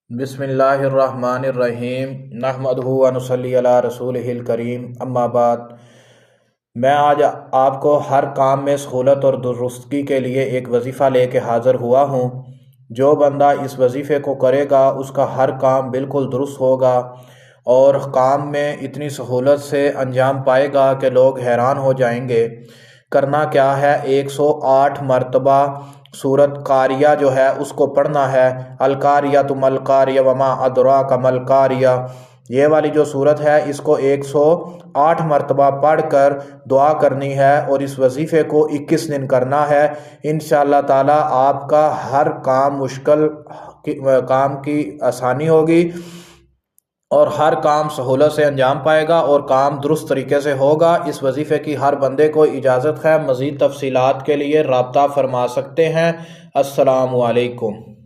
बिस्मिल्लाहिर्रहमानिर्रहीम नहमदुहु व नुसल्ली अला रसूलिहिल करीम अम्मा बाद। मैं आज आपको हर काम में सहूलत और दुरुस्तगी के लिए एक वजीफ़ा लेके हाज़िर हुआ हूँ। जो बंदा इस वजीफ़े को करेगा उसका हर काम बिल्कुल दुरुस्त होगा और काम में इतनी सहूलत से अंजाम पाएगा कि लोग हैरान हो जाएंगे। करना क्या है, 108 मरतबा सूरत कारिया जो है उसको पढ़ना है। अलकारिया तुम अलकारिया वमा अदरा कमल कारिया, ये वाली जो सूरत है इसको 108 मरतबा पढ़कर दुआ करनी है और इस वजीफ़े को 21 दिन करना है। इंशाअल्लाह ताला आपका हर काम काम की आसानी होगी और हर काम सहूलत से अंजाम पाएगा और काम दुरुस्त तरीके से होगा। इस वजीफ़े की हर बंदे को इजाज़त है। मज़ीद तफसीलात के लिए राब्ता फरमा सकते हैं। अस्सलामु अलैकुम।